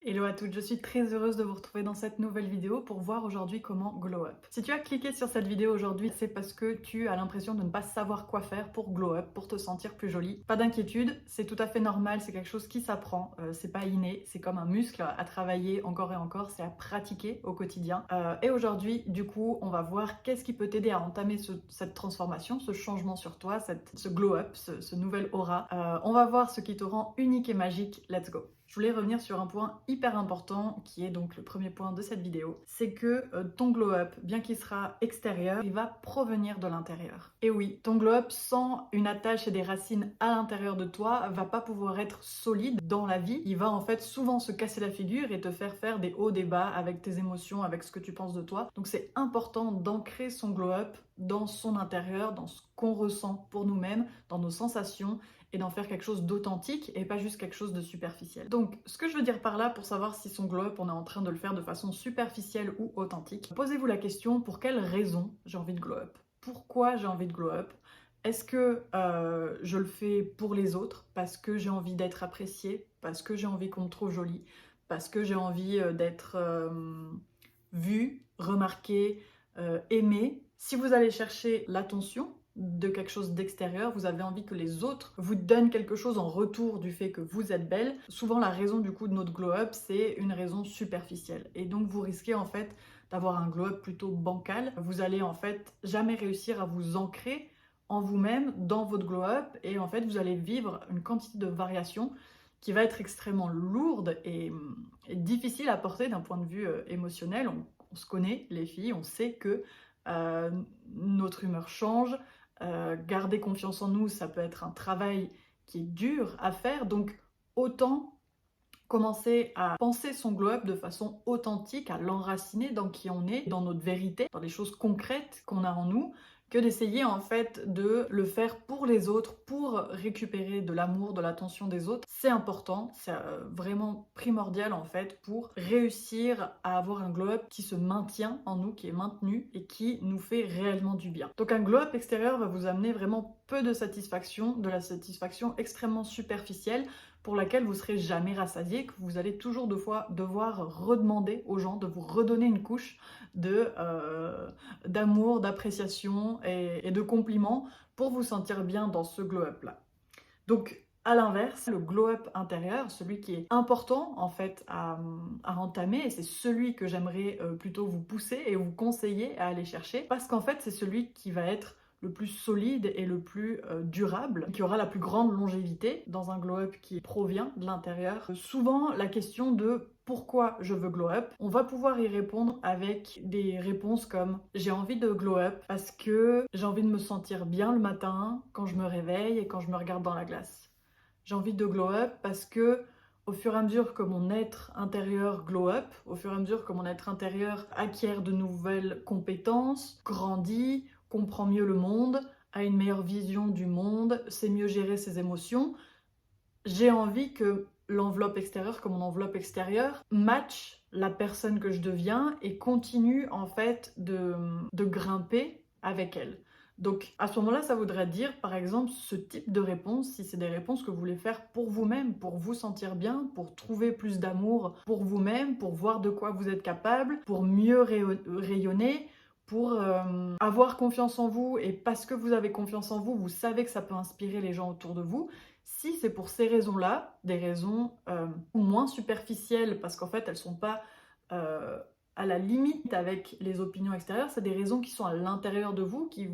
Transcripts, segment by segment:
Hello à toutes, je suis très heureuse de vous retrouver dans cette nouvelle vidéo pour voir aujourd'hui comment glow up. Si tu as cliqué sur cette vidéo aujourd'hui, c'est parce que tu as l'impression de ne pas savoir quoi faire pour glow up, pour te sentir plus jolie. Pas d'inquiétude, c'est tout à fait normal, c'est quelque chose qui s'apprend, c'est pas inné, c'est comme un muscle à travailler encore et encore, c'est à pratiquer au quotidien. Et aujourd'hui, du coup, on va voir qu'est-ce qui peut t'aider à entamer cette transformation, ce changement sur toi, ce glow up, ce nouvel aura. On va voir ce qui te rend unique et magique, let's go. Je voulais revenir sur un point hyper important qui est donc le premier point de cette vidéo, c'est que ton glow up, bien qu'il sera extérieur, il va provenir de l'intérieur. Et oui, ton glow up sans une attache et des racines à l'intérieur de toi va pas pouvoir être solide dans la vie. Il va en fait souvent se casser la figure et te faire des hauts, des bas avec tes émotions, avec ce que tu penses de toi. Donc c'est important d'ancrer son glow up dans son intérieur, dans ce qu'on ressent pour nous-mêmes, dans nos sensations, et d'en faire quelque chose d'authentique et pas juste quelque chose de superficiel. Donc, ce que je veux dire par là, pour savoir si son glow up, on est en train de le faire de façon superficielle ou authentique, posez-vous la question, pour quelle raison j'ai envie de glow up? Pourquoi j'ai envie de glow up? Est-ce que je le fais pour les autres, parce que j'ai envie d'être appréciée, parce que j'ai envie qu'on me trouve jolie, parce que j'ai envie d'être vue, remarquée, aimée? Si vous allez chercher l'attention de quelque chose d'extérieur, vous avez envie que les autres vous donnent quelque chose en retour du fait que vous êtes belle. Souvent la raison du coup de notre glow up, c'est une raison superficielle. Et donc vous risquez en fait d'avoir un glow up plutôt bancal. Vous allez en fait jamais réussir à vous ancrer en vous-même, dans votre glow up, et en fait vous allez vivre une quantité de variations qui va être extrêmement lourde et difficile à porter d'un point de vue émotionnel. On se connaît, les filles, on sait que notre humeur change. Garder confiance en nous, ça peut être un travail qui est dur à faire, donc autant commencer à penser son glow up de façon authentique, à l'enraciner dans qui on est, dans notre vérité, dans les choses concrètes qu'on a en nous, que d'essayer en fait de le faire pour les autres, pour récupérer de l'amour, de l'attention des autres. C'est important, c'est vraiment primordial en fait pour réussir à avoir un glow up qui se maintient en nous, qui est maintenu et qui nous fait réellement du bien. Donc un glow up extérieur va vous amener vraiment peu de satisfaction, de la satisfaction extrêmement superficielle, pour laquelle vous serez jamais rassasié, que vous allez toujours devoir redemander aux gens de vous redonner une couche d'amour, d'appréciation et de compliments pour vous sentir bien dans ce glow-up là. Donc à l'inverse, le glow-up intérieur, celui qui est important en fait à entamer, et c'est celui que j'aimerais plutôt vous pousser et vous conseiller à aller chercher, parce qu'en fait c'est celui qui va être le plus solide et le plus durable, qui aura la plus grande longévité dans un glow-up qui provient de l'intérieur. Souvent, la question de pourquoi je veux glow up, on va pouvoir y répondre avec des réponses comme j'ai envie de glow up parce que j'ai envie de me sentir bien le matin quand je me réveille et quand je me regarde dans la glace. J'ai envie de glow up parce que au fur et à mesure que mon être intérieur glow up, au fur et à mesure que mon être intérieur acquiert de nouvelles compétences, grandit, comprend mieux le monde, a une meilleure vision du monde, sait mieux gérer ses émotions, j'ai envie que l'enveloppe extérieure, que mon enveloppe extérieure, match la personne que je deviens et continue en fait de grimper avec elle. Donc à ce moment-là, ça voudrait dire par exemple ce type de réponse, si c'est des réponses que vous voulez faire pour vous-même, pour vous sentir bien, pour trouver plus d'amour pour vous-même, pour voir de quoi vous êtes capable, pour mieux rayonner, pour avoir confiance en vous, et parce que vous avez confiance en vous, vous savez que ça peut inspirer les gens autour de vous. Si c'est pour ces raisons-là, des raisons moins superficielles, parce qu'en fait elles sont pas à la limite avec les opinions extérieures, c'est des raisons qui sont à l'intérieur de vous, qui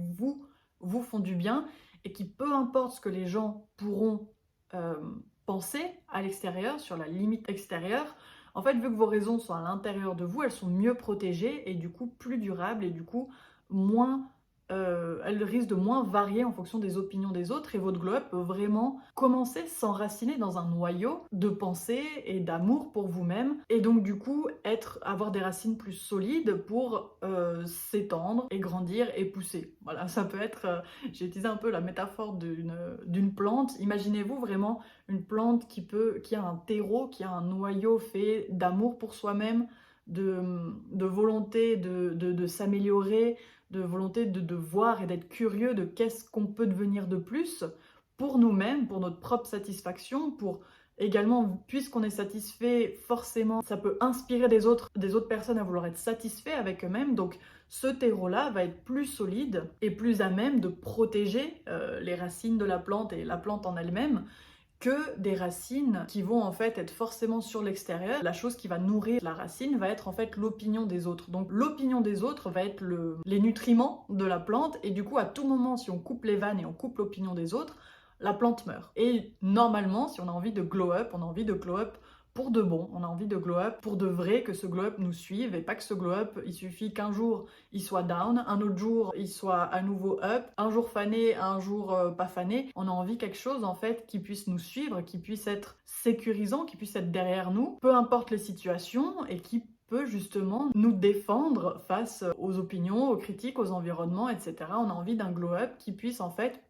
vous font du bien, et qui, peu importe ce que les gens pourront euh, penser à l'extérieur, sur la limite extérieure, en fait, vu que vos raisons sont à l'intérieur de vous, elles sont mieux protégées et du coup plus durables et du coup moins elle risque de moins varier en fonction des opinions des autres, et votre glow-up peut vraiment commencer, s'enraciner dans un noyau de pensée et d'amour pour vous-même, et donc du coup avoir des racines plus solides pour s'étendre et grandir et pousser. Voilà, ça peut être, j'ai utilisé un peu la métaphore d'une plante. Imaginez-vous vraiment une plante qui a un terreau, qui a un noyau fait d'amour pour soi-même, de volonté de s'améliorer, de volonté de voir et d'être curieux de qu'est-ce qu'on peut devenir de plus pour nous-mêmes, pour notre propre satisfaction, pour Également, puisqu'on est satisfait, forcément, ça peut inspirer des autres personnes à vouloir être satisfaits avec eux-mêmes. Donc, ce terreau-là va être plus solide et plus à même de protéger les racines de la plante et la plante en elle-même que des racines qui vont en fait être forcément sur l'extérieur. La chose qui va nourrir la racine va être en fait l'opinion des autres. Donc l'opinion des autres va être les nutriments de la plante et du coup à tout moment si on coupe les vannes et on coupe l'opinion des autres, la plante meurt. Et normalement si on a envie de glow up, on a envie de glow up pour de bon, on a envie de glow up pour de vrai, que ce glow up nous suive et pas que ce glow up, il suffit qu'un jour il soit down, un autre jour il soit à nouveau up, un jour fané, un jour pas fané. On a envie quelque chose en fait qui puisse nous suivre, qui puisse être sécurisant, qui puisse être derrière nous, peu importe les situations et qui peut justement nous défendre face aux opinions, aux critiques, aux environnements, etc. On a envie d'un glow up qui puisse en fait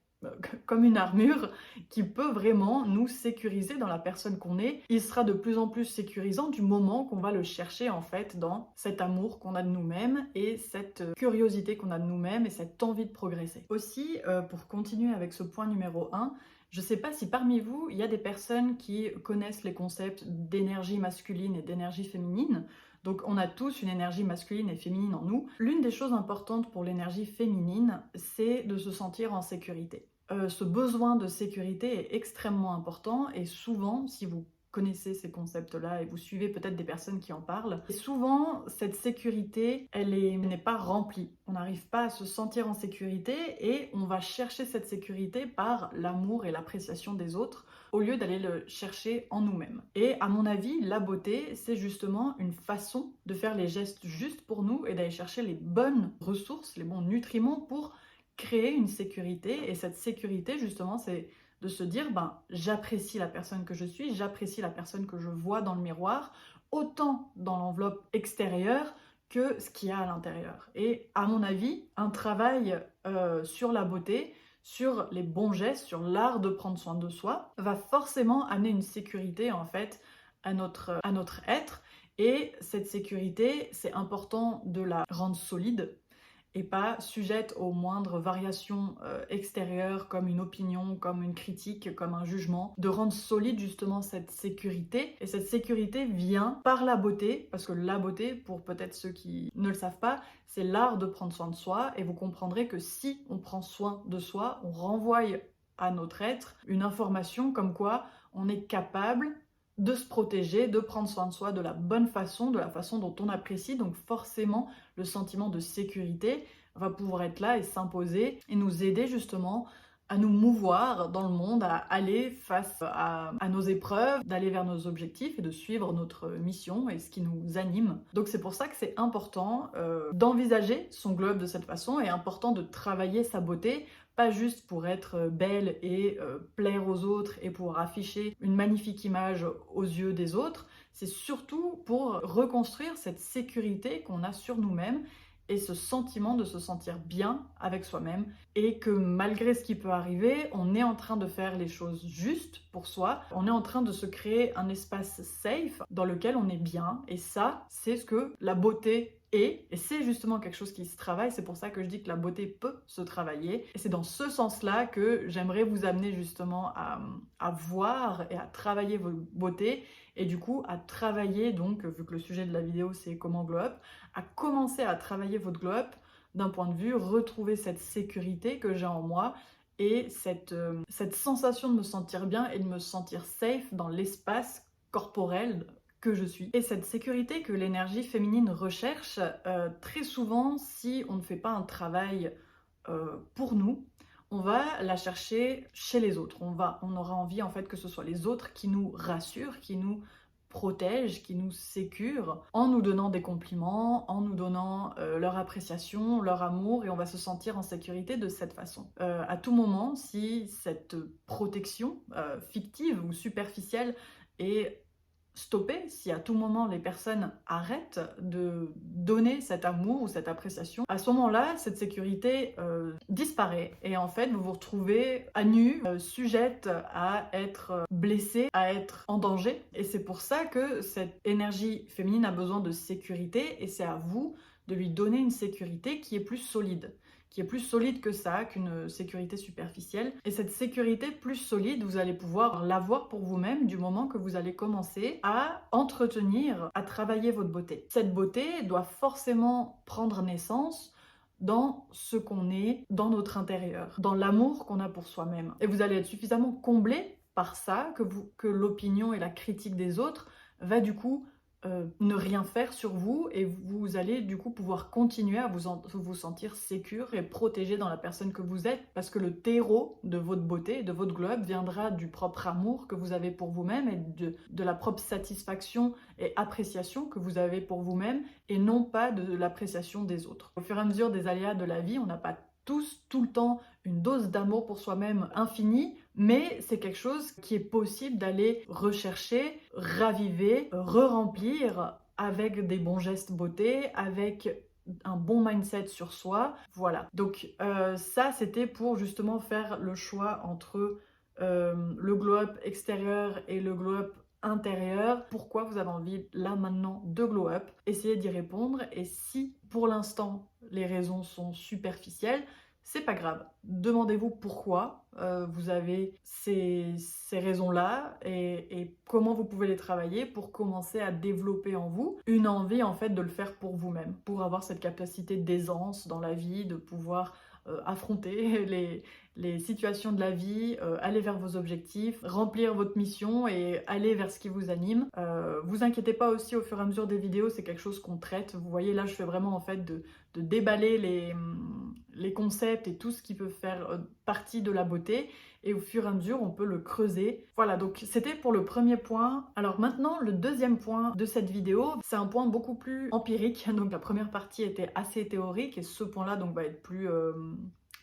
comme une armure qui peut vraiment nous sécuriser dans la personne qu'on est. Il sera de plus en plus sécurisant du moment qu'on va le chercher en fait dans cet amour qu'on a de nous-mêmes et cette curiosité qu'on a de nous-mêmes et cette envie de progresser. Aussi, pour continuer avec ce point numéro 1, je ne sais pas si parmi vous, il y a des personnes qui connaissent les concepts d'énergie masculine et d'énergie féminine. Donc on a tous une énergie masculine et féminine en nous. L'une des choses importantes pour l'énergie féminine, c'est de se sentir en sécurité. Ce besoin de sécurité est extrêmement important et souvent, si vous connaissez ces concepts-là et vous suivez peut-être des personnes qui en parlent, et souvent cette sécurité, elle n'est pas remplie. On n'arrive pas à se sentir en sécurité et on va chercher cette sécurité par l'amour et l'appréciation des autres au lieu d'aller le chercher en nous-mêmes. Et à mon avis, la beauté, c'est justement une façon de faire les gestes justes pour nous et d'aller chercher les bonnes ressources, les bons nutriments pour créer une sécurité. Et cette sécurité, justement, c'est de se dire, j'apprécie la personne que je suis, j'apprécie la personne que je vois dans le miroir, autant dans l'enveloppe extérieure que ce qu'il y a à l'intérieur. Et à mon avis, un travail sur la beauté, sur les bons gestes, sur l'art de prendre soin de soi, va forcément amener une sécurité en fait à notre être. Et cette sécurité, c'est important de la rendre solide et pas sujette aux moindres variations extérieures comme une opinion, comme une critique, comme un jugement, de rendre solide justement cette sécurité. Et cette sécurité vient par la beauté, parce que la beauté, pour peut-être ceux qui ne le savent pas, c'est l'art de prendre soin de soi, et vous comprendrez que si on prend soin de soi, on renvoie à notre être une information comme quoi on est capable de se protéger, de prendre soin de soi de la bonne façon, de la façon dont on apprécie. Donc forcément, le sentiment de sécurité va pouvoir être là et s'imposer et nous aider justement à nous mouvoir dans le monde, à aller face à nos épreuves, d'aller vers nos objectifs et de suivre notre mission et ce qui nous anime. Donc c'est pour ça que c'est important d'envisager son globe de cette façon et important de travailler sa beauté, pas juste pour être belle et plaire aux autres et pour afficher une magnifique image aux yeux des autres, c'est surtout pour reconstruire cette sécurité qu'on a sur nous-mêmes et ce sentiment de se sentir bien avec soi-même et que malgré ce qui peut arriver, on est en train de faire les choses justes pour soi, on est en train de se créer un espace safe dans lequel on est bien et ça, c'est ce que la beauté est, et c'est justement quelque chose qui se travaille, c'est pour ça que je dis que la beauté peut se travailler et c'est dans ce sens-là que j'aimerais vous amener justement à voir et à travailler vos beautés et du coup à travailler donc, vu que le sujet de la vidéo c'est comment glow up, à commencer à travailler votre glow up d'un point de vue retrouver cette sécurité que j'ai en moi et cette sensation de me sentir bien et de me sentir safe dans l'espace corporel que je suis. Et cette sécurité que l'énergie féminine recherche, très souvent, si on ne fait pas un travail pour nous, on va la chercher chez les autres. On aura envie en fait que ce soit les autres qui nous rassurent, qui nous protègent, qui nous sécurent, en nous donnant des compliments, en nous donnant leur appréciation, leur amour, et on va se sentir en sécurité de cette façon. À tout moment, si cette protection fictive ou superficielle est stopper, si à tout moment les personnes arrêtent de donner cet amour ou cette appréciation, à ce moment-là, cette sécurité disparaît et en fait, vous vous retrouvez à nu, sujette à être blessée, à être en danger. Et c'est pour ça que cette énergie féminine a besoin de sécurité et c'est à vous de lui donner une sécurité qui est plus solide, qui est plus solide que ça, qu'une sécurité superficielle. Et cette sécurité plus solide, vous allez pouvoir l'avoir pour vous-même du moment que vous allez commencer à entretenir, à travailler votre beauté. Cette beauté doit forcément prendre naissance dans ce qu'on est, dans notre intérieur, dans l'amour qu'on a pour soi-même. Et vous allez être suffisamment comblé par ça que l'opinion et la critique des autres va du coup ne rien faire sur vous, et vous allez du coup pouvoir continuer à vous sentir sécure et protégé dans la personne que vous êtes, parce que le terreau de votre beauté, de votre glow up viendra du propre amour que vous avez pour vous-même et de la propre satisfaction et appréciation que vous avez pour vous-même, et non pas de l'appréciation des autres. Au fur et à mesure des aléas de la vie, on n'a pas tous, tout le temps, une dose d'amour pour soi-même infinie, mais c'est quelque chose qui est possible d'aller rechercher, raviver, re-remplir avec des bons gestes beauté, avec un bon mindset sur soi. Voilà. Donc ça, c'était pour justement faire le choix entre le glow-up extérieur et le glow-up intérieur. Pourquoi vous avez envie là maintenant de glow up? Essayez d'y répondre, et si pour l'instant les raisons sont superficielles, c'est pas grave. Demandez-vous pourquoi vous avez ces raisons-là, et comment vous pouvez les travailler pour commencer à développer en vous une envie en fait de le faire pour vous-même, pour avoir cette capacité d'aisance dans la vie, de pouvoir affronter les situations de la vie, aller vers vos objectifs, remplir votre mission et aller vers ce qui vous anime. Vous inquiétez pas aussi, au fur et à mesure des vidéos, c'est quelque chose qu'on traite. Vous voyez, là, je fais vraiment en fait de déballer les concepts et tout ce qui peut faire partie de la beauté. Et au fur et à mesure, on peut le creuser. Voilà, donc c'était pour le premier point. Alors maintenant, le deuxième point de cette vidéo, c'est un point beaucoup plus empirique. Donc la première partie était assez théorique, et ce point-là donc va être plus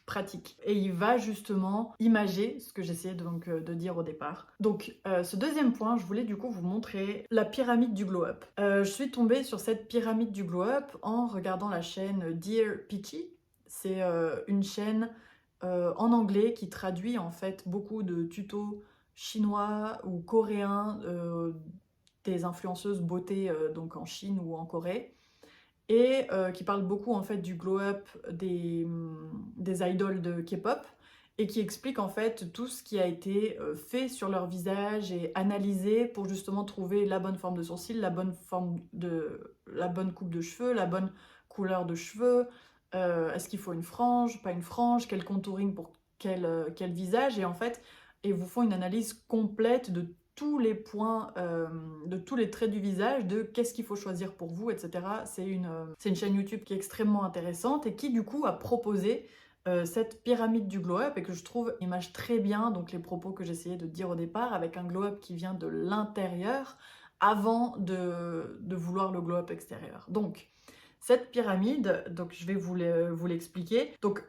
pratique. Et il va justement imager ce que j'essayais de dire au départ. Donc ce deuxième point, je voulais du coup vous montrer la pyramide du glow-up. Je suis tombée sur cette pyramide du glow-up en regardant la chaîne Dear Peachy. C'est une chaîne en anglais qui traduit en fait beaucoup de tutos chinois ou coréens des influenceuses beauté donc en Chine ou en Corée, et qui parle beaucoup en fait du glow-up des idoles de K-pop, et qui explique en fait tout ce qui a été fait sur leur visage et analysé pour justement trouver la bonne forme de sourcils, la bonne coupe de cheveux, la bonne couleur de cheveux, est-ce qu'il faut une frange, pas une frange, quel contouring pour quel visage, et en fait, ils vous font une analyse complète de tous les points, de tous les traits du visage, de qu'est-ce qu'il faut choisir pour vous, etc. C'est une chaîne YouTube qui est extrêmement intéressante, et qui du coup a proposé cette pyramide du glow-up, et que je trouve image très bien donc les propos que j'essayais de dire au départ, avec un glow-up qui vient de l'intérieur avant de vouloir le glow-up extérieur. Donc cette pyramide, donc je vais vous l'expliquer. Donc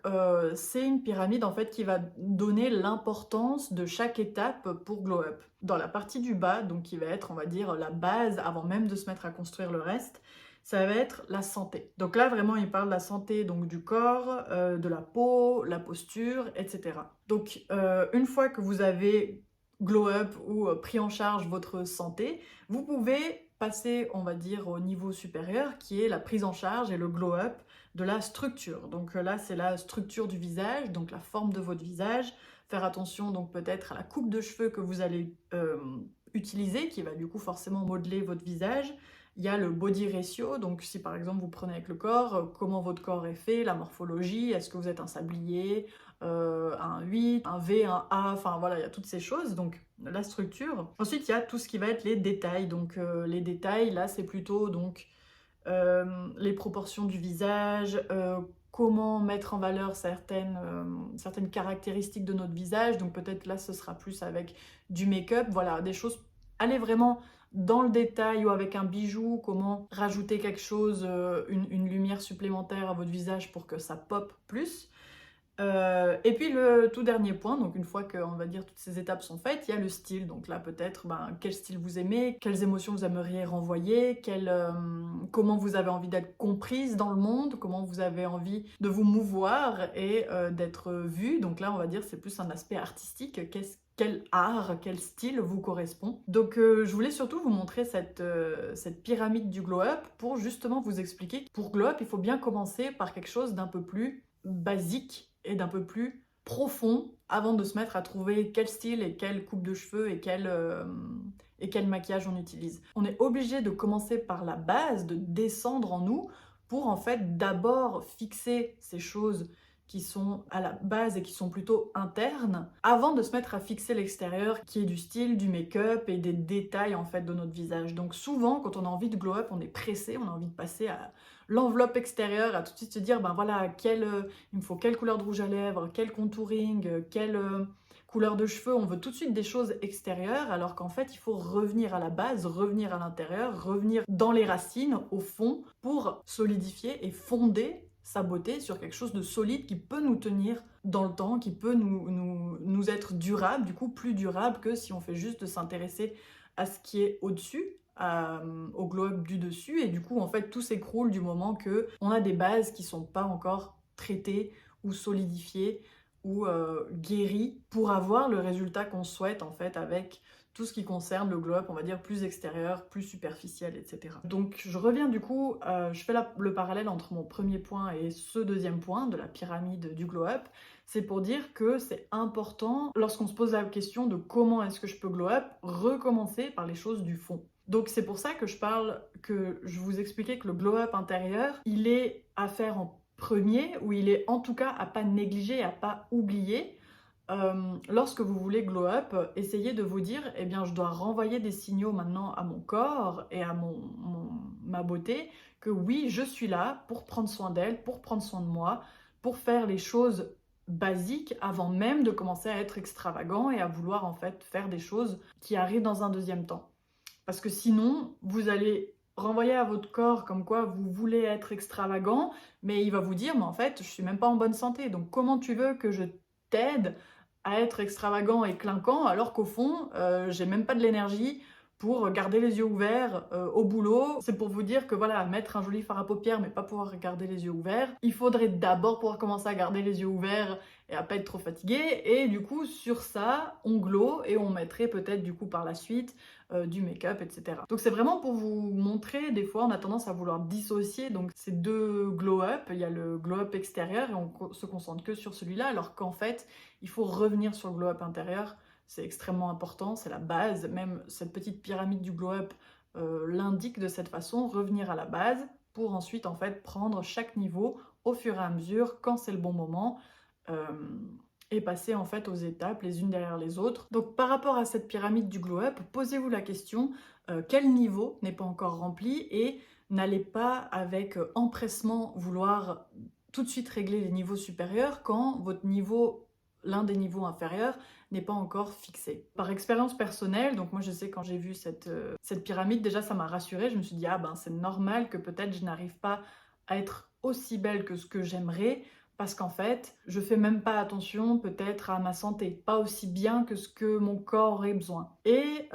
c'est une pyramide en fait qui va donner l'importance de chaque étape pour glow up. Dans la partie du bas, donc qui va être, on va dire, la base avant même de se mettre à construire le reste, ça va être la santé. Donc là vraiment il parle de la santé donc du corps, de la peau, la posture, etc. Donc une fois que vous avez glow up ou pris en charge votre santé, vous pouvez passer, on va dire, au niveau supérieur, qui est la prise en charge et le glow-up de la structure. Donc là, c'est la structure du visage, donc la forme de votre visage. Faire attention donc peut-être à la coupe de cheveux que vous allez utiliser, qui va du coup forcément modeler votre visage. Il y a le body ratio, donc si par exemple vous prenez avec le corps, comment votre corps est fait, la morphologie, est-ce que vous êtes un sablier, un 8, un V, un A, enfin voilà, il y a toutes ces choses, donc la structure. Ensuite, il y a tout ce qui va être les détails, donc les détails, là c'est plutôt donc les proportions du visage, comment mettre en valeur certaines caractéristiques de notre visage, donc peut-être là ce sera plus avec du make-up, voilà, des choses, allez vraiment dans le détail, ou avec un bijou, comment rajouter quelque chose, une lumière supplémentaire à votre visage pour que ça pop plus. Et puis le tout dernier point, donc une fois que, on va dire, toutes ces étapes sont faites, il y a le style. Donc là peut-être quel style vous aimez, quelles émotions vous aimeriez renvoyer, comment vous avez envie d'être comprise dans le monde, comment vous avez envie de vous mouvoir et d'être vue. Donc là on va dire c'est plus un aspect artistique, quel art, quel style vous correspond. Donc je voulais surtout vous montrer cette pyramide du glow-up pour justement vous expliquer que pour glow-up il faut bien commencer par quelque chose d'un peu plus basique et d'un peu plus profond avant de se mettre à trouver quel style et quelle coupe de cheveux et quel maquillage on utilise. On est obligé de commencer par la base, de descendre en nous pour en fait d'abord fixer ces choses qui sont à la base et qui sont plutôt internes, avant de se mettre à fixer l'extérieur, qui est du style, du make-up et des détails en fait de notre visage. Donc souvent, quand on a envie de glow up, on est pressé, on a envie de passer à l'enveloppe extérieure, à tout de suite se dire, ben voilà, il me faut quelle couleur de rouge à lèvres, quel contouring, quelle couleur de cheveux, on veut tout de suite des choses extérieures, alors qu'en fait, il faut revenir à la base, revenir à l'intérieur, revenir dans les racines, au fond, pour solidifier et fonder sa beauté sur quelque chose de solide qui peut nous tenir dans le temps, qui peut nous être durable, du coup plus durable que si on fait juste de s'intéresser à ce qui est au-dessus, au glow-up du dessus, et du coup en fait tout s'écroule du moment que on a des bases qui sont pas encore traitées ou solidifiées ou guéries pour avoir le résultat qu'on souhaite en fait avec tout ce qui concerne le glow-up, on va dire plus extérieur, plus superficiel, etc. Donc je reviens du coup, je fais le parallèle entre mon premier point et ce deuxième point de la pyramide du glow-up. C'est pour dire que c'est important, lorsqu'on se pose la question de comment est-ce que je peux glow-up, recommencer par les choses du fond. Donc c'est pour ça que je vous expliquais que le glow-up intérieur, il est à faire en premier, ou il est en tout cas à pas négliger, à pas oublier. Lorsque vous voulez glow up, essayez de vous dire, eh bien, je dois renvoyer des signaux maintenant à mon corps et à ma beauté, que oui, je suis là pour prendre soin d'elle, pour prendre soin de moi, pour faire les choses basiques avant même de commencer à être extravagant et à vouloir en fait faire des choses qui arrivent dans un deuxième temps. Parce que sinon, vous allez renvoyer à votre corps comme quoi vous voulez être extravagant, mais il va vous dire, mais en fait, je suis même pas en bonne santé, donc comment tu veux que je t'aide à être extravagant et clinquant alors qu'au fond, j'ai même pas de l'énergie pour garder les yeux ouverts au boulot. C'est pour vous dire que voilà, mettre un joli fard à paupières mais pas pouvoir garder les yeux ouverts, il faudrait d'abord pouvoir commencer à garder les yeux ouverts et à pas être trop fatigué, et du coup sur ça, on glow et on mettrait peut-être du coup par la suite du make-up, etc. Donc c'est vraiment pour vous montrer, des fois on a tendance à vouloir dissocier donc ces deux glow-up, il y a le glow-up extérieur et on se concentre que sur celui-là, alors qu'en fait il faut revenir sur le glow-up intérieur, c'est extrêmement important, c'est la base, même cette petite pyramide du glow-up l'indique de cette façon, revenir à la base pour ensuite en fait prendre chaque niveau au fur et à mesure quand c'est le bon moment. Et passer en fait aux étapes les unes derrière les autres. Donc par rapport à cette pyramide du glow-up, posez-vous la question quel niveau n'est pas encore rempli, et n'allez pas avec empressement vouloir tout de suite régler les niveaux supérieurs quand votre niveau, l'un des niveaux inférieurs, n'est pas encore fixé. Par expérience personnelle, donc moi je sais quand j'ai vu cette pyramide, déjà ça m'a rassurée, je me suis dit ah ben c'est normal que peut-être je n'arrive pas à être aussi belle que ce que j'aimerais, parce qu'en fait, je fais même pas attention peut-être à ma santé, pas aussi bien que ce que mon corps aurait besoin. Et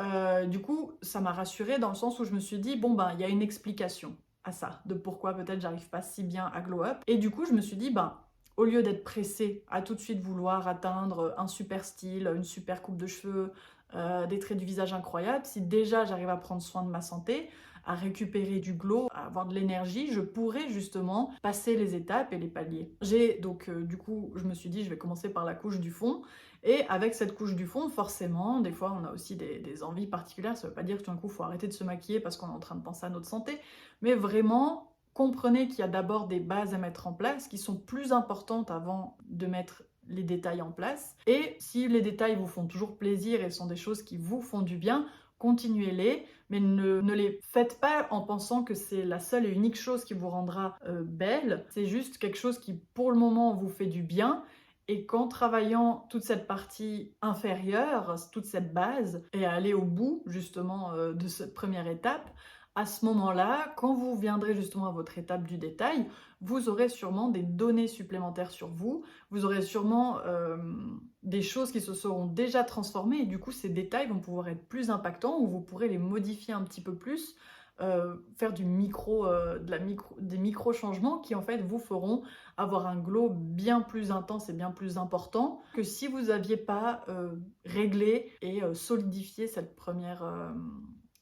du coup, ça m'a rassurée dans le sens où je me suis dit, bon ben, il y a une explication à ça, de pourquoi peut-être j'arrive pas si bien à glow up. Et du coup, je me suis dit, ben, au lieu d'être pressée à tout de suite vouloir atteindre un super style, une super coupe de cheveux, des traits du visage incroyables, si déjà j'arrive à prendre soin de ma santé, à récupérer du glow, à avoir de l'énergie, je pourrais justement passer les étapes et les paliers. J'ai donc du coup, je me suis dit, je vais commencer par la couche du fond. Et avec cette couche du fond, forcément, des fois on a aussi des envies particulières. Ça veut pas dire que tout d'un coup il faut arrêter de se maquiller parce qu'on est en train de penser à notre santé, mais vraiment comprenez qu'il y a d'abord des bases à mettre en place qui sont plus importantes avant de mettre les détails en place. Et si les détails vous font toujours plaisir et sont des choses qui vous font du bien, continuez-les, mais ne les faites pas en pensant que c'est la seule et unique chose qui vous rendra belle. C'est juste quelque chose qui, pour le moment, vous fait du bien. Et qu'en travaillant toute cette partie inférieure, toute cette base, et à aller au bout, justement, de cette première étape, à ce moment-là, quand vous viendrez justement à votre étape du détail, vous aurez sûrement des données supplémentaires sur vous, vous aurez sûrement des choses qui se seront déjà transformées, et du coup ces détails vont pouvoir être plus impactants, ou vous pourrez les modifier un petit peu plus, faire des micro-changements qui en fait vous feront avoir un glow bien plus intense et bien plus important que si vous n'aviez pas réglé et solidifié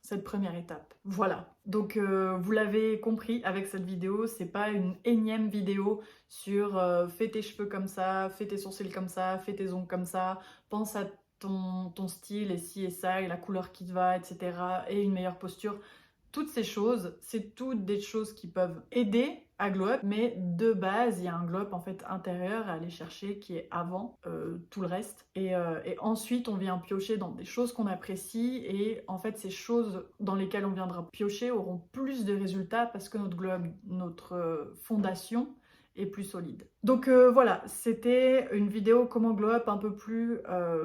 cette première étape. Voilà, donc vous l'avez compris avec cette vidéo, c'est pas une énième vidéo sur fais tes cheveux comme ça, fais tes sourcils comme ça, fais tes ongles comme ça, pense à ton style et ci et ça et la couleur qui te va, etc. et une meilleure posture. Toutes ces choses, c'est toutes des choses qui peuvent aider à glow up, mais de base, il y a un glow up en fait intérieur à aller chercher qui est avant tout le reste. Et ensuite, on vient piocher dans des choses qu'on apprécie et en fait, ces choses dans lesquelles on viendra piocher auront plus de résultats parce que notre glow up, notre fondation est plus solide. Donc voilà, c'était une vidéo comment glow up un peu plus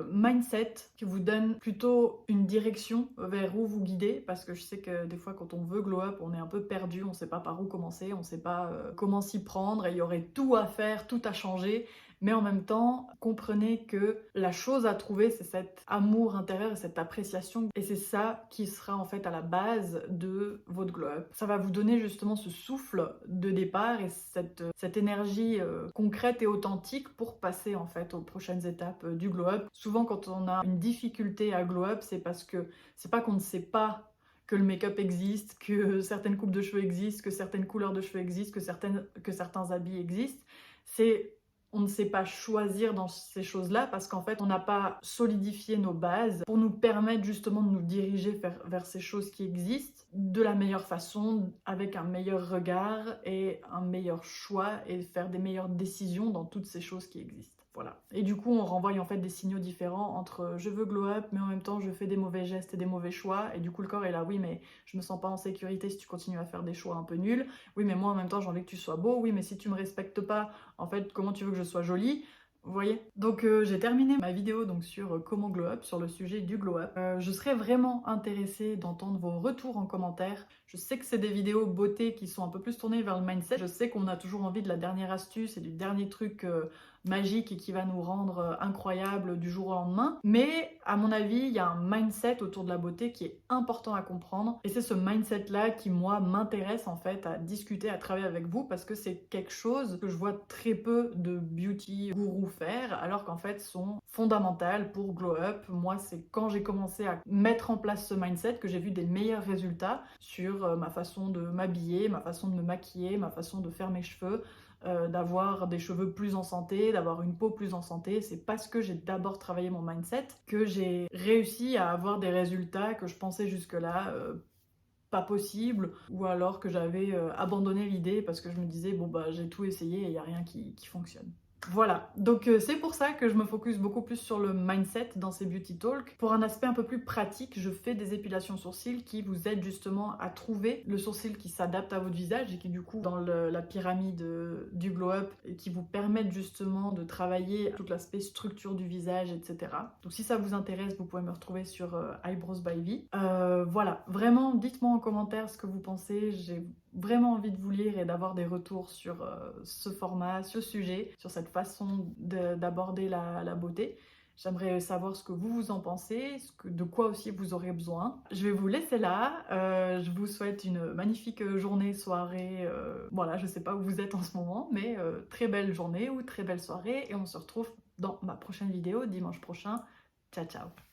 mindset, qui vous donne plutôt une direction vers où vous guider, parce que je sais que des fois quand on veut glow up, on est un peu perdu, on sait pas par où commencer, on sait pas comment s'y prendre, et il y aurait tout à faire, tout à changer. Mais en même temps, comprenez que la chose à trouver, c'est cet amour intérieur et cette appréciation. Et c'est ça qui sera en fait à la base de votre glow up. Ça va vous donner justement ce souffle de départ et cette énergie concrète et authentique pour passer en fait aux prochaines étapes du glow up. Souvent quand on a une difficulté à glow up, c'est parce que c'est pas qu'on ne sait pas que le make-up existe, que certaines coupes de cheveux existent, que certaines couleurs de cheveux existent, que certains habits existent. C'est on ne sait pas choisir dans ces choses-là parce qu'en fait, on n'a pas solidifié nos bases pour nous permettre justement de nous diriger vers ces choses qui existent de la meilleure façon, avec un meilleur regard et un meilleur choix et faire des meilleures décisions dans toutes ces choses qui existent. Voilà. Et du coup, on renvoie en fait des signaux différents entre je veux glow up, mais en même temps, je fais des mauvais gestes et des mauvais choix. Et du coup, le corps est là, oui, mais je me sens pas en sécurité si tu continues à faire des choix un peu nuls. Oui, mais moi, en même temps, j'ai envie que tu sois beau. Oui, mais si tu me respectes pas, en fait, comment tu veux que je sois jolie? Vous voyez? Donc j'ai terminé ma vidéo donc, sur comment glow up, sur le sujet du glow up. Je serais vraiment intéressée d'entendre vos retours en commentaire. Je sais que c'est des vidéos beauté qui sont un peu plus tournées vers le mindset. Je sais qu'on a toujours envie de la dernière astuce et du dernier truc magique et qui va nous rendre incroyable du jour au lendemain. Mais à mon avis, il y a un mindset autour de la beauté qui est important à comprendre. Et c'est ce mindset-là qui, moi, m'intéresse en fait à discuter, à travailler avec vous parce que c'est quelque chose que je vois très peu de beauty gourous faire, alors qu'en fait sont fondamentales pour glow up. Moi, c'est quand j'ai commencé à mettre en place ce mindset que j'ai vu des meilleurs résultats sur ma façon de m'habiller, ma façon de me maquiller, ma façon de faire mes cheveux, d'avoir des cheveux plus en santé, d'avoir une peau plus en santé. C'est parce que j'ai d'abord travaillé mon mindset que j'ai réussi à avoir des résultats que je pensais jusque-là pas possible, ou alors que j'avais abandonné l'idée parce que je me disais bon bah j'ai tout essayé et il n'y a rien qui fonctionne. Voilà, donc c'est pour ça que je me focus beaucoup plus sur le mindset dans ces beauty talks. Pour un aspect un peu plus pratique, je fais des épilations sourcils qui vous aident justement à trouver le sourcil qui s'adapte à votre visage et qui du coup dans la pyramide du glow up et qui vous permettent justement de travailler tout l'aspect structure du visage, etc. Donc si ça vous intéresse, vous pouvez me retrouver sur Eyebrows by V. Voilà, vraiment dites-moi en commentaire ce que vous pensez. J'ai vraiment envie de vous lire et d'avoir des retours sur ce format, ce sujet, sur cette façon d'aborder la beauté. J'aimerais savoir ce que vous en pensez, de quoi aussi vous aurez besoin. Je vais vous laisser là. Je vous souhaite une magnifique journée, soirée. Voilà, je sais pas où vous êtes en ce moment, mais très belle journée ou très belle soirée. Et on se retrouve dans ma prochaine vidéo dimanche prochain. Ciao, ciao!